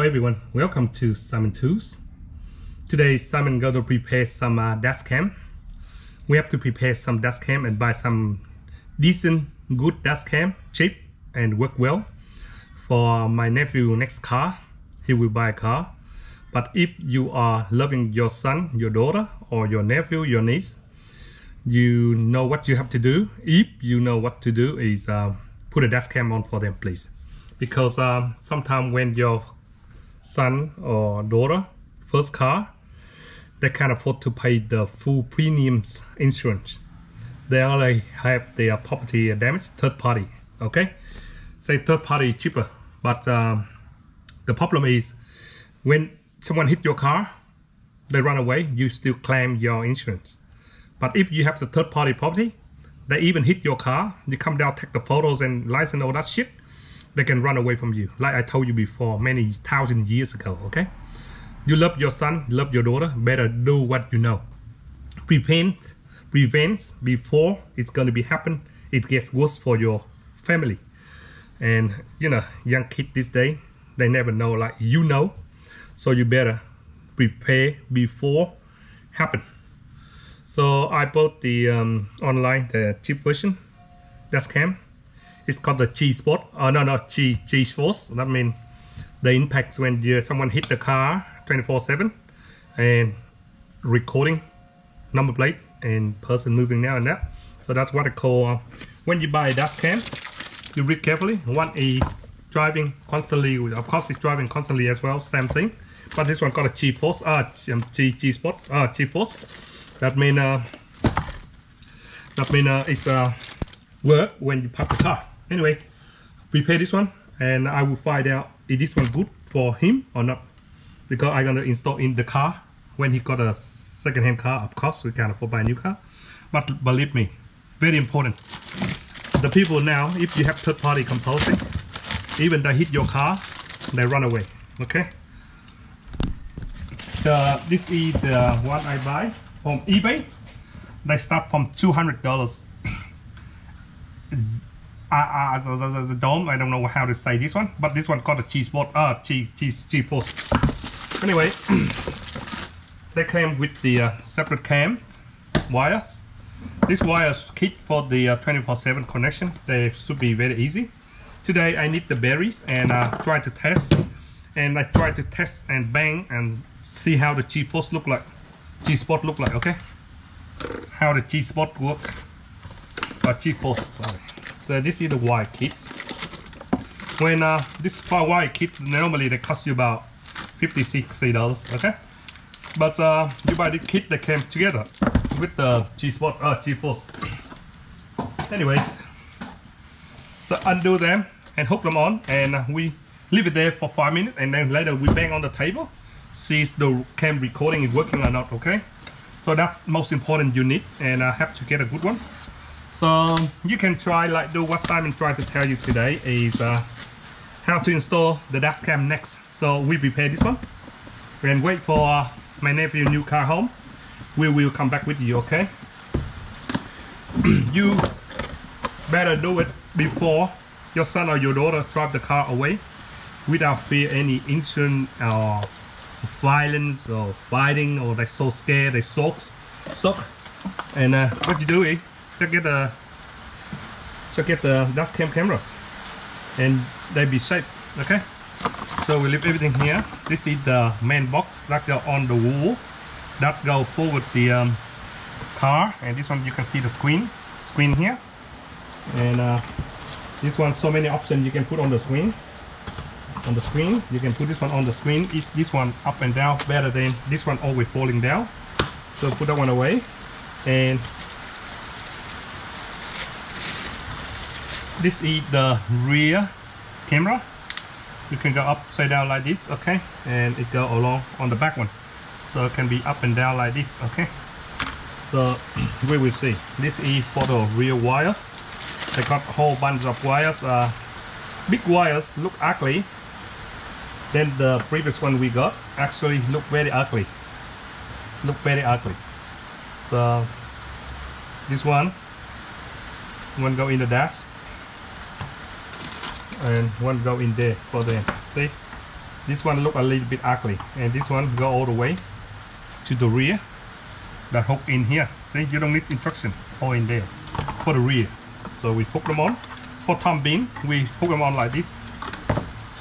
everyone, welcome to Simon Tools. Today Simon going to prepare some dash cam. We have to prepare some dash cam and buy some decent, good dash cam, cheap and work well. For my nephew next car, he will buy a car. But if you are loving your son, your daughter or your nephew, your niece, you know what you have to do. If you know what to do is put a dash cam on for them, please. Because sometimes when your son or daughter first car, they can't afford to pay the full premiums insurance. They only have their property damage third party. Okay, say third party cheaper, but the problem is when someone hit your car, they run away, you still claim your insurance. But if you have the third party property, they even hit your car, you come down, take the photos and license, all that shit, they can run away from you. Like I told you before, many thousand years ago. Okay, you love your son, love your daughter, better do what you know. Prevent before it's going to be happen. It gets worse for your family. And you know, young kids this day, they never know like you know, so you better prepare before happen. So I bought the online, the cheap version dash cam. It's called the G Spot. G Force. That means the impact when someone hit the car 24/7 and recording number plate and person moving now and that. So that's what I call when you buy a dash cam, you read carefully. One is driving constantly. Of course, it's driving constantly as well. Same thing. But this one called a G Force. G Spot. G Force. That mean it's work when you park the car. Anyway, prepare this one and I will find out is this one good for him or not, because I'm gonna install in the car when he got a second-hand car. Of course we can't afford to buy a new car, but believe me, very important. The people now, if you have third-party composing, even they hit your car, they run away. Okay, so this is the one I buy from eBay. They start from $200. The dome, I don't know how to say this one, but this one called a G-Spot, G-Force. Anyway, they came with the separate cam wires. This wires kit for the 24/7 connection. They should be very easy. Today I need the berries and try to test, and I try to test and bang and see how the G-Force look like, G-Spot look like. Okay, how the G-Spot work, or G-Force, sorry. So this is the wire kit. When this wire kit, normally they cost you about $50–$60. Okay, but you buy the kit that came together with the G-Spot, G-Force. Anyways, so undo them and hook them on, and we leave it there for 5 minutes, and then later we bang on the table, see if the cam recording is working or not. Okay, so that's most important you need, and I have to get a good one. So you can try like do what Simon tried to tell you today is how to install the dash cam next. So we prepare this one and wait for my nephew new car home. We will come back with you. Okay, you better do it before your son or your daughter drive the car away without fear any incident or violence or fighting, or they're so scared they soak. And what you do is just get the dash cam cameras and they be safe. Okay, so we leave everything here. This is the main box that go on the wall that go forward the car, and this one you can see the screen here, and this one so many options you can put on the screen. You can put this one on the screen. If this one up and down better than this one always falling down, so put that one away. And this is the rear camera. You can go upside down like this. Okay, and it go along on the back one, so it can be up and down like this. Okay, so we will see. This is for the rear wires. They got a whole bunch of wires. Big wires look ugly. Then the previous one we got actually look very ugly. So this one go in the dash, and one go in there for them. See, This one look a little bit ugly, and this one go all the way to the rear. The hook in here. See, you don't need instruction. All in there for the rear. So we hook them on. For time being, we hook them on like this,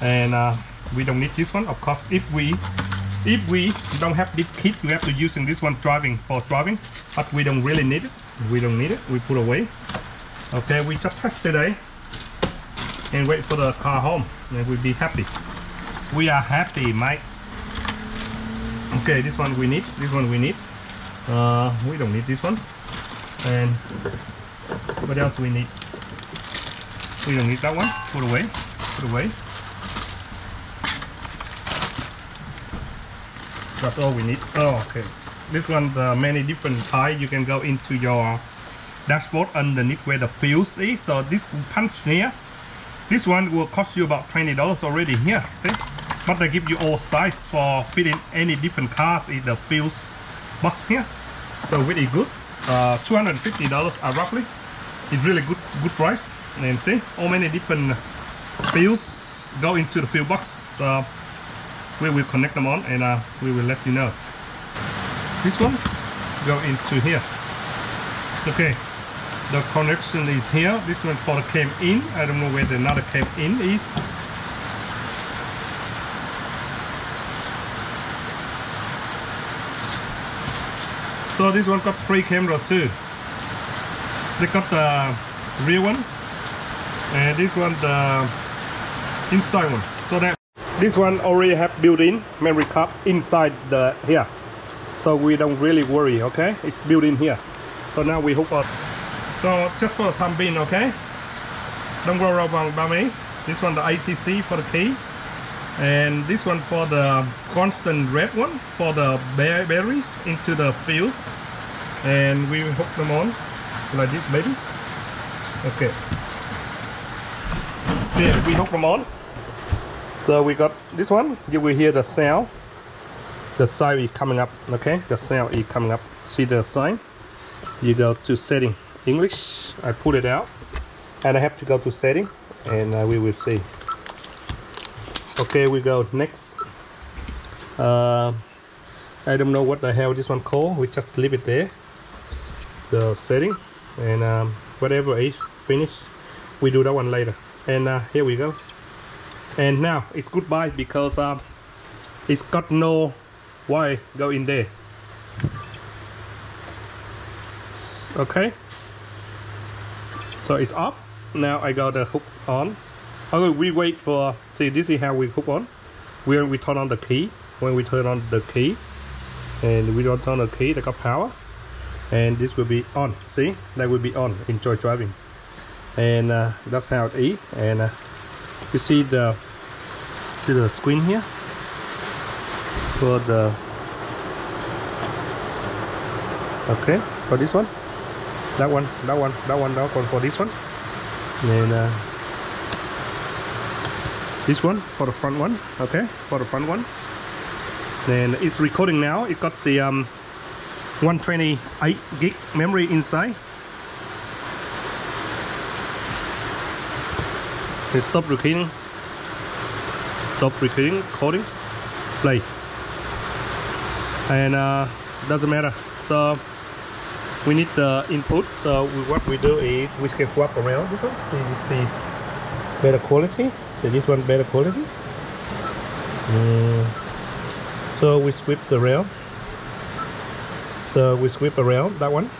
and we don't need this one. Of course, if we don't have this kit, we have to using this one for driving, but we don't really need it. We don't need it. We put away. Okay, we just test today and wait for the car home, and we'll be happy. We are happy, Mike. Okay, this one we need. This one we need. We don't need this one. And what else we need? We don't need that one. Put away. Put away. That's all we need. Oh, okay. This one, the many different types. You can go into your dashboard underneath where the fuse is. So this punch here, this one will cost you about $20 already here. See? But they give you all size for fitting any different cars in the fuse box here. So really good. $250 roughly. It's really good price. And see, all many different fuse go into the fuse box. So we will connect them on, and we will let you know. This one go into here. Okay, the connection is here. This one for the cam in. I don't know where the another cam in is. So this one got 3 cameras too. They got the rear one, and this one the inside one. So that this one already have built-in memory card inside the here, so we don't really worry. Okay, it's built in here. So now we hook up. So just for the time being, okay, don't worry about me. This one the ACC for the key, and this one for the constant red one for the batteries into the fuse, and we hook them on like this, baby. Okay, yeah, we hook them on. So we got this one. You will hear the sound. The sign is coming up. Okay, the sound is coming up. See the sign? You go to setting English. I put it out, and I have to go to setting, and we will see. Okay, we go next. I don't know what the hell this one called. We just leave it there. The setting, and whatever is finished, we do that one later. And here we go. And now it's goodbye, because it's got no wire go in there. Okay, so it's up. Now I got the hook on. Okay, we wait for, see, this is how we hook on. When we turn on the key, when we turn on the key, and we don't turn on the key, they got power, and this will be on. See, that will be on. Enjoy driving. And that's how it is. And you see the screen here for the, okay, for this one, that one for this one, and this one for the front one. Okay, for the front one. Then it's recording now. It got the 128 gig memory inside. It stop recording. Stop recording. Play. And doesn't matter. So we need the input. So what we do is we can swap around this one. See better quality. So this one better quality. So we sweep the rail. So we sweep around that one.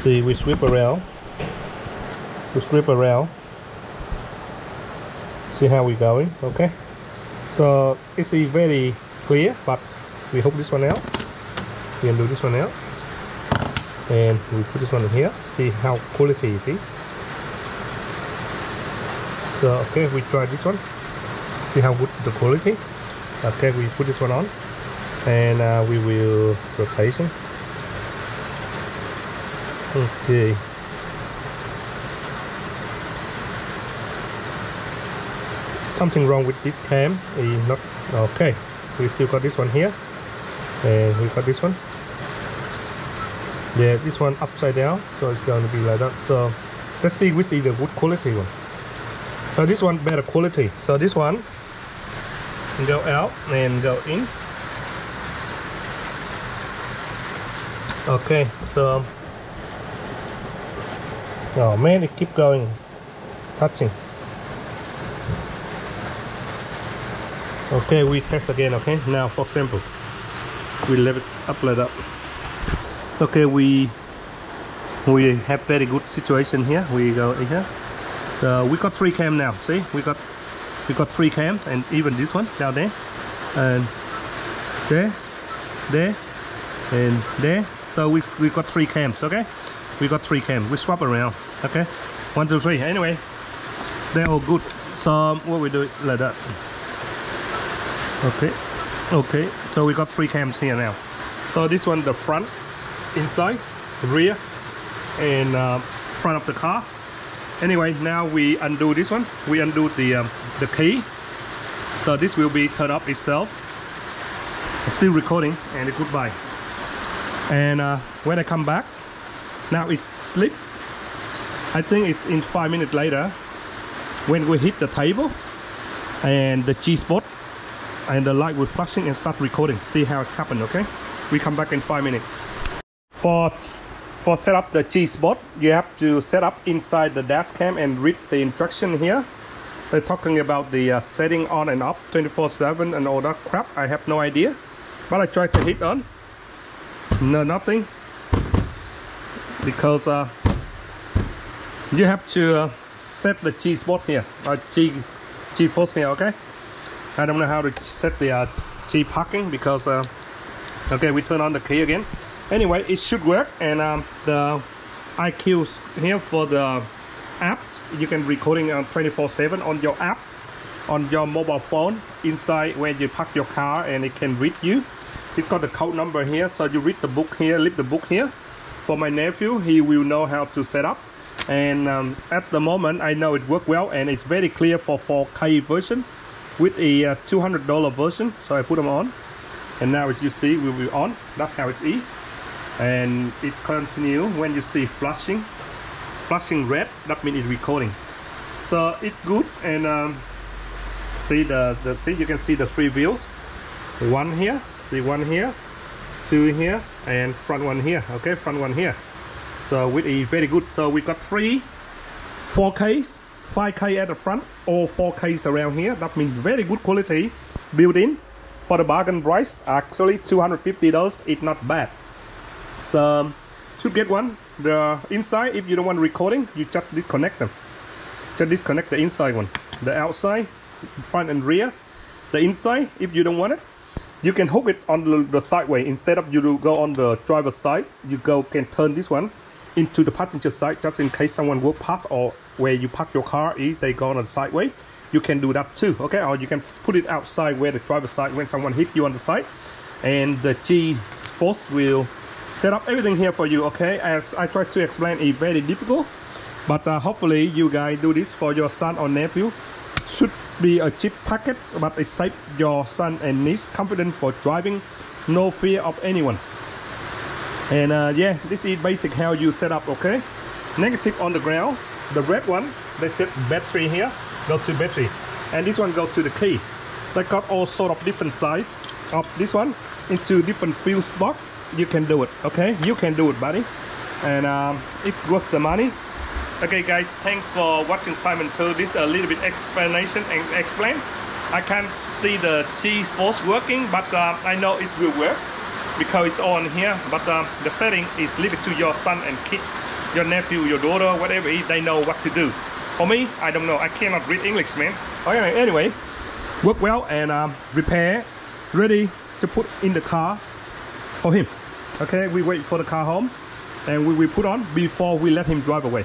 See, we sweep around. We sweep around. See how we're going. Okay, so it's very clear, but we hook this one out. We can do this one out, and we put this one in here. See how quality it is. So okay, we try this one. See how good the quality. Okay, we put this one on, and we will rotation. Okay. Something wrong with this cam is not okay. We still got this one here, and we got this one. Yeah, this one upside down, so it's going to be like that. So let's see which is the good quality one. So this one better quality. So this one go out and go in. Okay, so oh man, it keep going, touching. Okay, we test again. Okay, now for example, we leave it up like that. Okay, we have very good situation here. We go in here, so we got 3 cam now. See, we got 3 cams, and even this one down there, and there, and there. So we got 3 cams. Okay, we got 3 cams. We swap around. Okay, 1, 2, 3. Anyway, they're all good. So what we do it like that. Okay, so we got 3 cams here now. So this one, the front, inside, rear, and front of the car. Anyway, now we undo this one. We undo the key, so this will be turned up itself. It's still recording, and it's goodbye. And when I come back, now it sleep. I think it's in 5 minutes later when we hit the table and the G-spot and the light will flashing and start recording. See how it's happened. Okay, we come back in 5 minutes. For set up the G-spot, you have to set up inside the dash cam and read the instruction here. They're talking about the setting on and off 24/7 and all that crap. I have no idea, but I tried to hit on. No, nothing, because you have to set the G-spot here, G-force here. Okay, I don't know how to set the G parking because okay, we turn on the key again. Anyway, it should work. And the IQ here for the apps, you can recording on 24/7 on your app, on your mobile phone inside when you park your car, and it can read you. It's got the code number here, so you read the book here, leave the book here. For my nephew, he will know how to set up. And at the moment, I know it worked well, and it's very clear for 4K version with a $200 version. So I put them on, and now as you see, we will be on. That's how it is, and it's continue. When you see flashing red, that means it's recording. So it's good. And see you can see the 3 views. 1 here, see 1 here, 2 here, and front one here. Okay, front one here. So with a very good. So we got 3 4Ks, 5K at the front, all 4Ks around here. That means very good quality built-in for the bargain price. Actually $250, it's not bad. So should get one. The inside, if you don't want recording, you just disconnect them. Just disconnect the inside one. The outside, front and rear. The inside, if you don't want it, you can hook it on the sideway. Instead of you go on the driver's side, you can turn this one into the passenger side, just in case someone walk past, or where you park your car is they go on the sideway. You can do that too. Okay, or you can put it outside where the driver's side, when someone hit you on the side, and the G-force will set up everything here for you. Okay, as I try to explain, it's very difficult, but hopefully you guys do this for your son or nephew. Should be a cheap packet, but it saves your son and niece confidence for driving, no fear of anyone. And yeah, this is basic how you set up. Okay, negative on the ground. The red one, they set battery here, go to battery, and this one go to the key. They got all sort of different size of this one into different fuse spot. You can do it. Okay, you can do it, buddy, and it's worth the money. Okay guys, thanks for watching Simon 2. This a little bit explanation and explain. I can't see the G-force working, but I know it will work because it's on here. But the setting is leave it to your son and kid, your nephew, your daughter, whatever it is, they know what to do. For me, I don't know. I cannot read English, man. Okay, anyway, work well, and repair, ready to put in the car for him. Okay, we wait for the car home, and we will put on before we let him drive away.